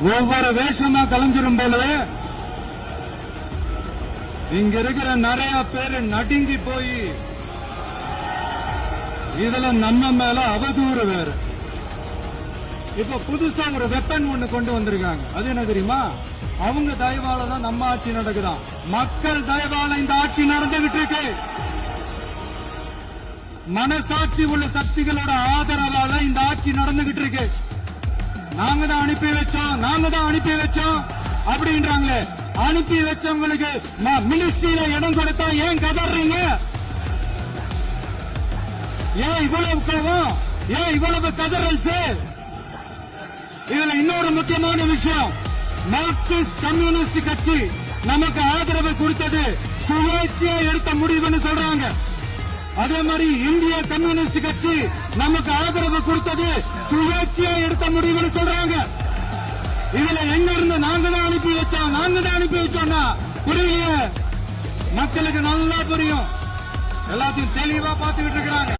ஒவ்வொரு வேஷமா கலைஞ்சிரும் போல இங்க இருக்கிற நிறைய பேரு நடுங்கி போய் இதுல நம்ம மேல அவதூறு வேற. இப்ப புதுசா ஒரு வெப்பன் ஒண்ணு கொண்டு வந்திருக்காங்க. அது என்ன தெரியுமா? அவங்க தயவால தான் நம்ம ஆட்சி நடக்குதான். மக்கள் தயவால இந்த ஆட்சி நடந்துகிட்டு இருக்கு. மனசாட்சி உள்ள சக்திகளோட ஆதரவால இந்த ஆட்சி நடந்துகிட்டு இருக்கு. நாங்க தான் அனுப்பி வச்சோம் அப்படின்றாங்களே. அனுப்பி வச்சவங்களுக்கு மினிஸ்ட்ரியில இடம் கொடுத்தா ஏன் கதறீங்க? ஏன் இவ்வளவு கோவம்? ஏன் இவ்வளவு கதறல்? இதுல இன்னொரு முக்கியமான விஷயம், மார்க்சிஸ்ட் கம்யூனிஸ்ட் கட்சி நமக்கு ஆதரவு கொடுத்தது சுயேட்சையா எடுத்த முடிவுன்னு சொல்றாங்க. அதே மாதிரி இந்திய கம்யூனிஸ்ட் கட்சி நமக்கு ஆதரவு கொடுத்தது சுயேட்சையா எடுத்த முடிவுன்னு சொல்றாங்க. இதுல எங்க இருந்து நாங்க தான் அனுப்பி வச்சோம்னா புரியல. மக்களுக்கு நல்லா புரியும். எல்லாத்தையும் தெளிவா பார்த்துக்கிட்டு இருக்கிறாங்க.